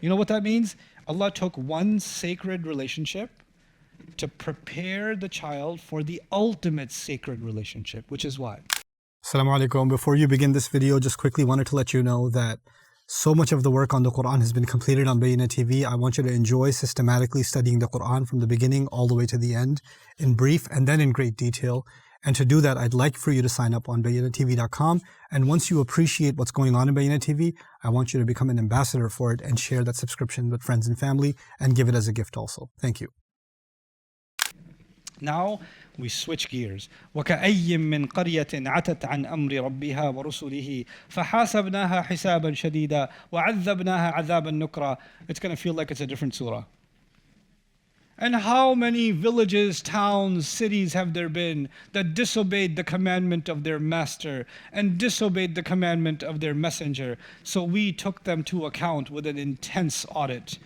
You know what that means? Allah took one sacred relationship to prepare the child for the ultimate sacred relationship, which is what? Assalamu alaikum. Before you begin this video, just quickly wanted to let you know that so much of the work on the Quran has been completed on Bayyinah TV. I want you to enjoy systematically studying the Quran from the beginning all the way to the end in brief and then in great detail. And to do that, I'd like for you to sign up on BayyinahTV.com. And once you appreciate what's going on in Bayyinah TV, I want you to become an ambassador for it and share that subscription with friends and family and give it as a gift also. Thank you. Now we switch gears. وَكَأَيٍّ مِّن قَرْيَةٍ عَتَتْ عَنْ أَمْرِ رَبِّهَا وَرُسُلِهِ فَحَاسَبْنَاهَا حِسَابًا شَدِيدًا وَعَذَّبْنَاهَا عَذَابًا نُكْرًا. It's going to feel like it's a different surah. And how many villages, towns, cities have there been that disobeyed the commandment of their master and disobeyed the commandment of their messenger? So we took them to account with an intense audit.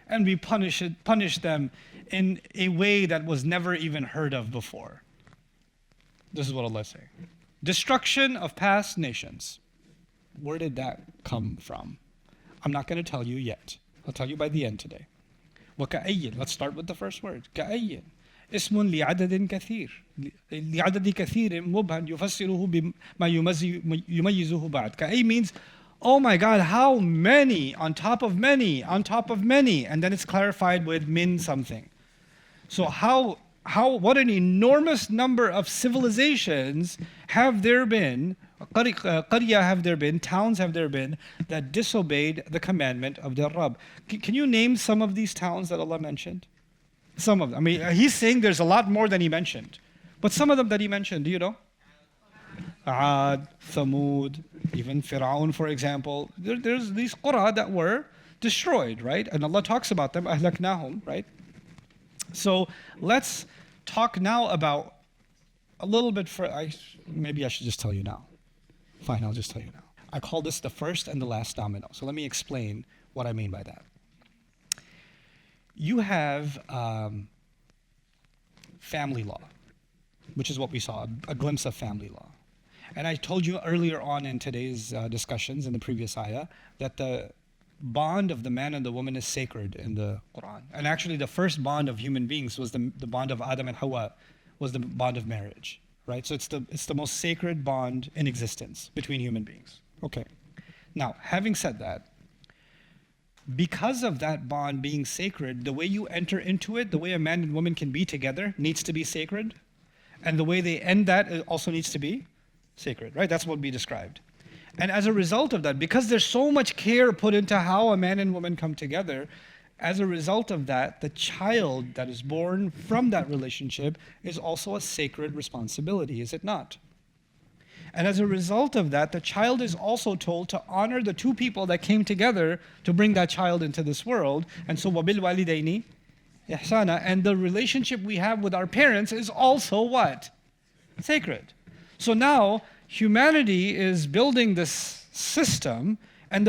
And we punished them in a way that was never even heard of before. This is what Allah is saying. Destruction of past nations. Where did that come from? I'm not going to tell you yet. I'll tell you by the end today. وَكَأَيٍّ. Let's start with the first word. كَأَيٍّ. اسم لعدد كثير. لعدد كثير مبهم يفسره بما يميزه بعد. كأي means, oh my God, how many on top of many on top of many, and then it's clarified with min something. So what an enormous number of civilizations have there been, qarya have there been, towns have there been, that disobeyed the commandment of their Rabb. Can you name some of these towns that Allah mentioned? Some of them. I mean, he's saying there's a lot more than he mentioned. But some of them that he mentioned, do you know? Ad, Thamud, even Fir'aun, for example. There's these qura that were destroyed, right? And Allah talks about them, ahlaknahum, right? So let's talk now about a little bit maybe I should just tell you now. Fine, I'll just tell you now. I call this the first and the last domino. So let me explain what I mean by that. You have family law, which is what we saw, a glimpse of family law. And I told you earlier on in today's discussions in the previous ayah that the bond of the man and the woman is sacred in the Quran. And actually the first bond of human beings was the bond of Adam and Hawa, was the bond of marriage, right? So it's the most sacred bond in existence between human beings. Okay. Now, having said that, because of that bond being sacred, the way you enter into it, the way a man and woman can be together needs to be sacred. And the way they end that also needs to be sacred, right? That's what we described. And as a result of that, because there's so much care put into how a man and woman come together, as a result of that, the child that is born from that relationship is also a sacred responsibility, is it not? And as a result of that, the child is also told to honor the two people that came together to bring that child into this world. And so, وَبِالْوَالِدَيْنِ إِحْسَانًا. And the relationship we have with our parents is also what? Sacred. So now, humanity is building this system, and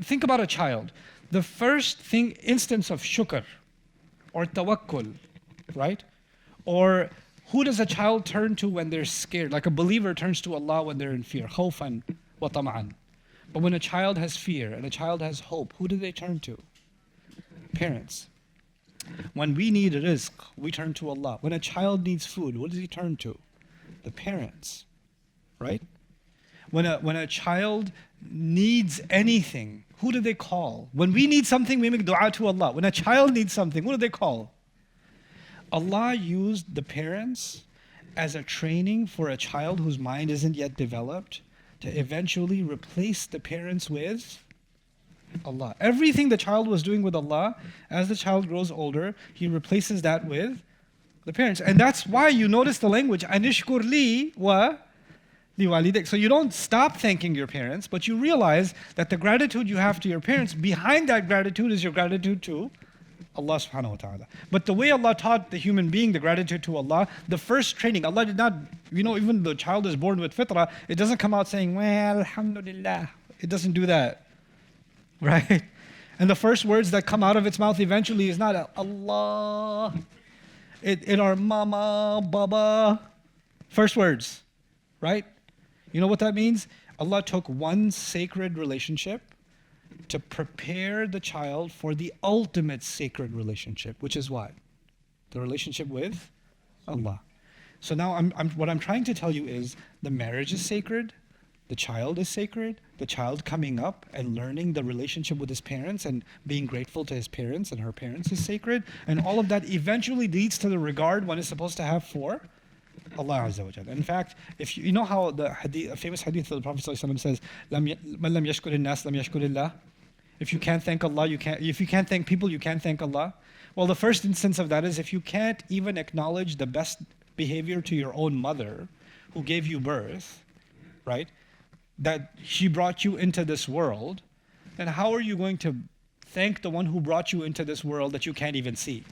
think about a child. The first instance of shukr, or tawakkul, right? Or who does a child turn to when they're scared? Like a believer turns to Allah when they're in fear, khawfan wa tam'an. But when a child has fear and a child has hope, who do they turn to? Parents. When we need rizq, we turn to Allah. When a child needs food, what does he turn to? The parents, right? When a child needs anything, who do they call? When we need something, we make dua to Allah. When a child needs something, what do they call? Allah used the parents as a training for a child whose mind isn't yet developed to eventually replace the parents with Allah. Everything the child was doing with Allah, as the child grows older, he replaces that with the parents. And that's why you notice the language, anishkur li wa liwalidik. So you don't stop thanking your parents, but you realize that the gratitude you have to your parents, behind that gratitude is your gratitude to Allah subhanahu wa ta'ala. But the way Allah taught the human being the gratitude to Allah, the first training, Allah did not, even the child is born with fitrah, it doesn't come out saying, well, alhamdulillah. It doesn't do that, right? And the first words that come out of its mouth eventually is not Allah. It are mama, baba. First words, right? You know what that means? Allah took one sacred relationship to prepare the child for the ultimate sacred relationship, which is what? The relationship with Allah. So now what I'm trying to tell you is the marriage is sacred, the child is sacred, the child coming up and learning the relationship with his parents and being grateful to his parents and her parents is sacred, and all of that eventually leads to the regard one is supposed to have for Allah Azza wa Jalla. In fact, if you know how the hadith, a famous hadith of the Prophet ﷺ says, "Man lam yashkur nas lam yashkurillah." If you can't thank Allah, you can't. If you can't thank people, you can't thank Allah. Well, the first instance of that is if you can't even acknowledge the best behavior to your own mother, who gave you birth, right? That she brought you into this world, then how are you going to thank the one who brought you into this world that you can't even see?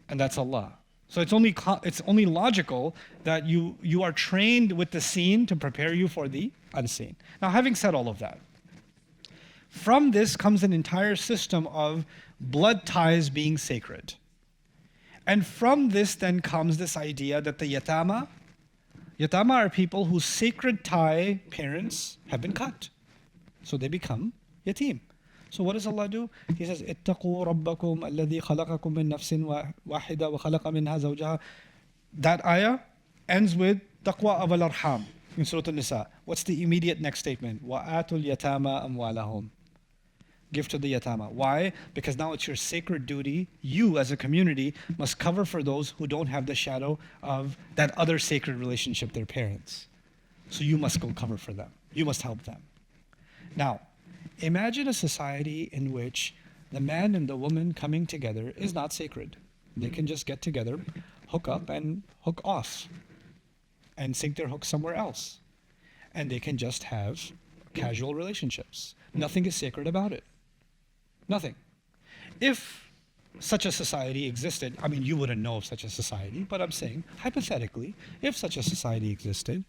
And that's Allah. So it's only logical that you are trained with the seen to prepare you for the unseen. Now, having said all of that, from this comes an entire system of blood ties being sacred. And from this then comes this idea that the yatama are people whose sacred tie parents have been cut. So they become yatim. So what does Allah do? He says, اتقوا ربكم الذي خلقكم من نفس واحدة وخلق منها زوجها. That ayah ends with taqwa of al-arham in Surah An-Nisa. What's the immediate next statement? وَآتُوا الْيَتَامَى أَمْوَالَهُم. Give to the yatama. Why? Because now it's your sacred duty. You as a community must cover for those who don't have the shadow of that other sacred relationship, their parents. So you must go cover for them. You must help them. Now, imagine a society in which the man and the woman coming together is not sacred. They can just get together, hook up and hook off, and sink their hook somewhere else. And they can just have casual relationships. Nothing is sacred about it. Nothing. If such a society existed, I mean, you wouldn't know of such a society, but I'm saying, hypothetically, if such a society existed,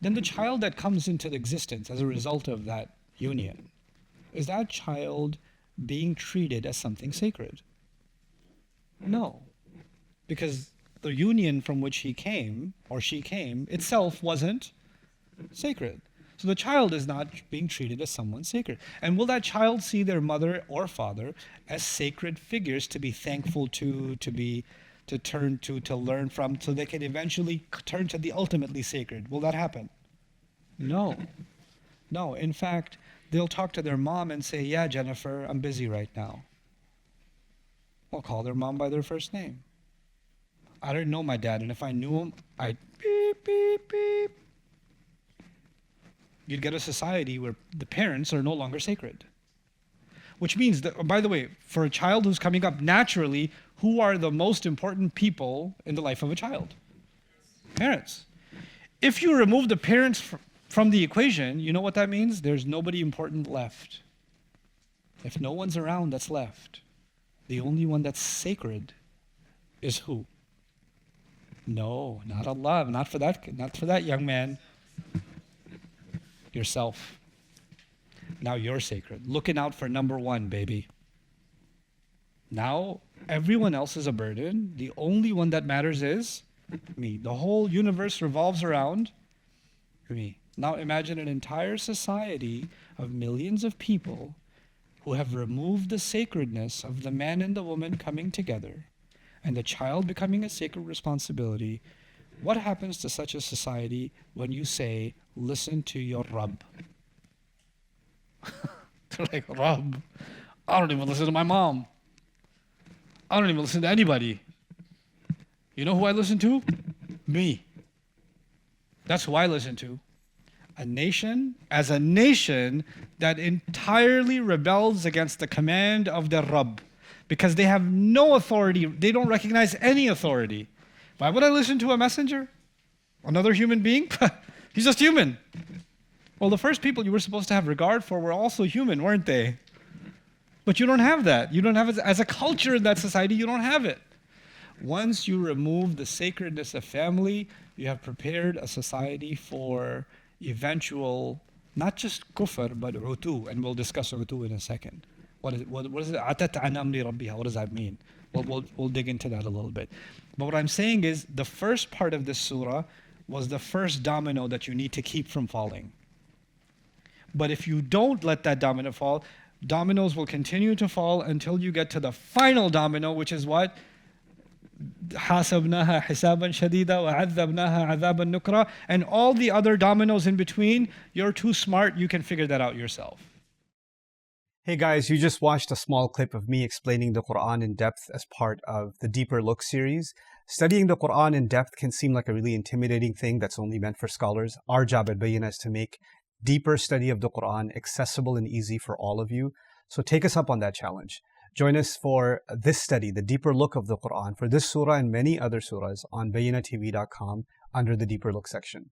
then the child that comes into existence as a result of that union, is that child being treated as something sacred? No. Because the union from which he came, or she came, itself wasn't sacred. So the child is not being treated as someone sacred. And will that child see their mother or father as sacred figures to be thankful to turn to learn from, so they can eventually turn to the ultimately sacred? Will that happen? No. No. In fact, they'll talk to their mom and say, yeah, Jennifer, I'm busy right now. Well, call their mom by their first name. I didn't know my dad, and if I knew him, I'd beep, beep, beep. You'd get a society where the parents are no longer sacred. Which means that, by the way, for a child who's coming up naturally, who are the most important people in the life of a child? Parents. If you remove the parents from the equation, you know what that means? There's nobody important left. If no one's around that's left, the only one that's sacred is who? No, not Allah, not for that young man. Yourself. Now you're sacred. Looking out for number one, baby. Now everyone else is a burden. The only one that matters is me. The whole universe revolves around me. Now imagine an entire society of millions of people who have removed the sacredness of the man and the woman coming together and the child becoming a sacred responsibility. What happens to such a society when you say, listen to your Rabb? They're like, Rabb? I don't even listen to my mom. I don't even listen to anybody. You know who I listen to? Me. That's who I listen to. A nation that entirely rebels against the command of their Rabb, because they have no authority. They don't recognize any authority. Why would I listen to a messenger? Another human being? He's just human. Well, the first people you were supposed to have regard for were also human, weren't they? But you don't have that. You don't have it as a culture in that society. You don't have it. Once you remove the sacredness of family, you have prepared a society for eventual, not just kufr, but utu, and we'll discuss utu in a second. What is it? Atat an amri rabbiha. What does that mean? We'll dig into that a little bit. But what I'm saying is the first part of this surah was the first domino that you need to keep from falling. But if you don't let that domino fall, dominoes will continue to fall until you get to the final domino, which is what? حَاسَبْنَاهَا حِسَابًا شَدِيدًا وَعَذَّبْنَاهَا عَذَابًا نُكْرًا. And all the other dominoes in between, you're too smart, you can figure that out yourself. Hey guys, you just watched a small clip of me explaining the Quran in depth as part of the Deeper Look series. Studying the Quran in depth can seem like a really intimidating thing that's only meant for scholars. Our job at Bayyinah is to make deeper study of the Quran accessible and easy for all of you. So take us up on that challenge. Join us for this study, the Deeper Look of the Quran, for this surah and many other surahs on BayyinahTV.com under the Deeper Look section.